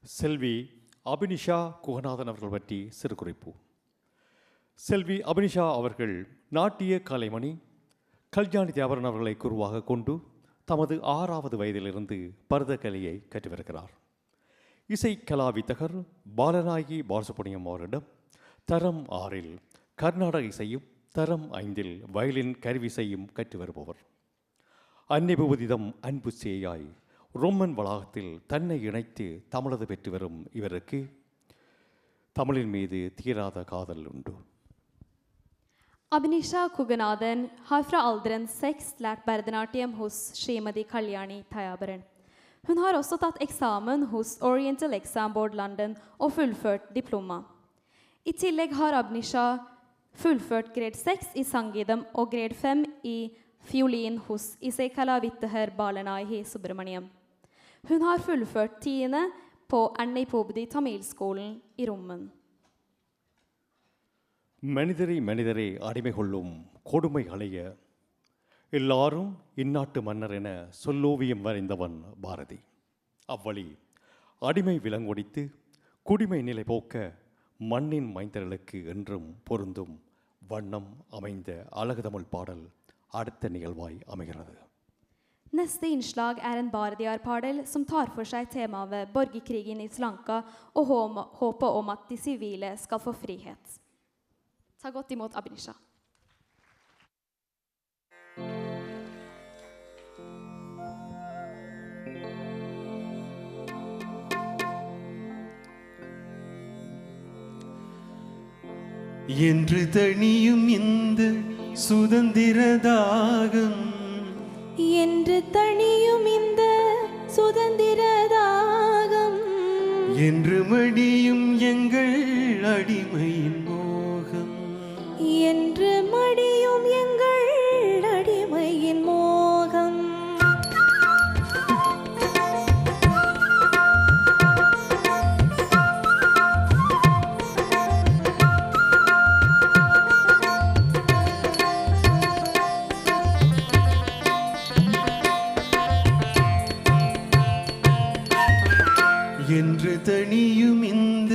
செல்வி அபினிஷா குகநாதன் அவர்கள் பற்றி சிறு குறிப்பு. செல்வி அபினிஷா அவர்கள் நாட்டிய கலைமணி கல்யாணி தேவரன் அவர்களை குருவாக கொண்டு தமது 6வது வயதிலிருந்து பரதக்கலையை கற்று வருகிறார். இசை கலாவித்தகர் பாலநாயகி பாலசுப்ரமணியம் அவரிடம் தரம் 6இல் கர்நாடக இசையும் தரம் 5இல் வயலின் கருவிசையும் கற்று வருபவர். அன்னைபுதிதம் அன்பு சேயாய் ரோமன் வளாகத்தில் தன்னை இணைத்து தமிழது பெற்று வரும் இவருக்கு தமிழின் மீது தீராத காதல் உண்டு. Abhinisha Kuganathan har fra alderen 6 lært Bharatanatyam hos Srimati Kalyani Thayabaran. Hun har også tatt eksamen hos Oriental Exam Board London og fullført diploma. I tillegg har Abhinisha fullført grade 6 i Sangidam og grade 5 i fiolin hos Isekala Vittehar Balanaihi Subramaniam. Hun har fullført 10. på Ernei Pobdi Tamilskolen i Rommen. மனிதரை அடிமை கொள்ளும் கொடுமை அலைய எல்லாரும் இந்நாட்டு மன்னர் என சொல்லோவியம் வரைந்தவன் பாரதி. அவ்வழி அடிமை விலங்கொடித்து குடிமை நிலை போக்க மண்ணின் மைந்தர்களுக்கு என்றும் பொருந்தும் வண்ணம் அமைந்த அழகு தமிழ் பாடல் அடுத்த நிகழ்வாய் அமைகிறது. Neste innslag en Bardiar-padel som tar for seg temaet borgerkrigen i Sri Lanka og håpet om at de sivile skal få frihet. Ta godt imot Abhinisha. என்று தணியும் இந்த சுதந்திர தாகம் என்று தணியும் இந்த சுதந்திர தாகம் என்று மடியும் எங்கள் அடிமையின் மோகம் என்று மடியும் எங்கள் அடிமையின் மோகம் என்று தணியும் இந்த